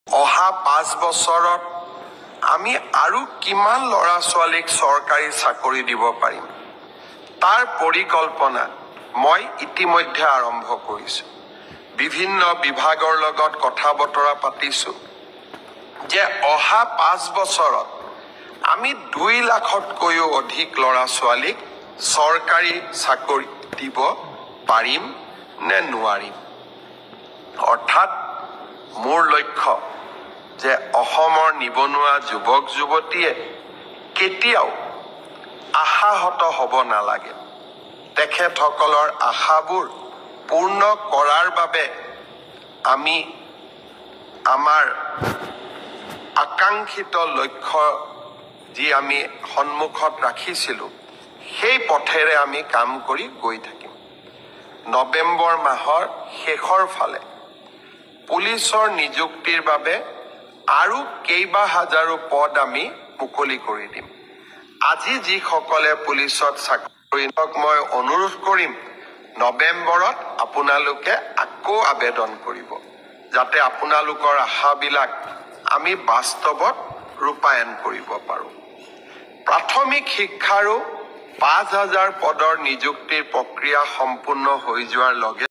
অহা 5 বছৰত আমি আৰু কিমান ল'ৰা ছোৱালীক চৰকাৰী চাকৰি দিব পাৰিম তাৰ পৰিকল্পনা মই ইতিমধ্যে আৰম্ভ কৰিছো। বিভিন্ন বিভাগৰ লগত কথা বতৰা পাতিছো যে অহা 5 বছৰত আমি 2 লাখতকৈও অধিক ল'ৰা ছোৱালীক চৰকাৰী চাকৰি দিব পাৰিম নে নোৱাৰিম। অৰ্থাৎ মোৰ লক্ষ্য যে অসমৰ নিবনুৱা যুৱক যুৱতীয়ে কেতিয়াও আশাহত হ'ব নালাগে। তেখেতসকলৰ আশাবোৰ পূৰ্ণ কৰাৰ বাবে আমি আমাৰ আকাংক্ষিত লক্ষ্য যি আমি সন্মুখত ৰাখিছিলো সেই পথেৰে আমি কাম কৰি গৈ থাকিম। নৱেম্বৰ মাহৰ শেষৰ ফালে পুলিচৰ নিযুক্তিৰ বাবে আৰু কেইবা হাজাৰো পদ আমি মুকলি কৰি দিম। আজি যিসকলে পুলিচত চাকৰি মই অনুৰোধ কৰিম নৱেম্বৰত আপোনালোকে আকৌ আবেদন কৰিব যাতে আপোনালোকৰ আশাবিলাক আমি বাস্তৱত ৰূপায়ণ কৰিব পাৰোঁ। প্ৰাথমিক শিক্ষাৰো 5,000 পদৰ নিযুক্তিৰ প্ৰক্ৰিয়া সম্পূৰ্ণ হৈ যোৱাৰ লগে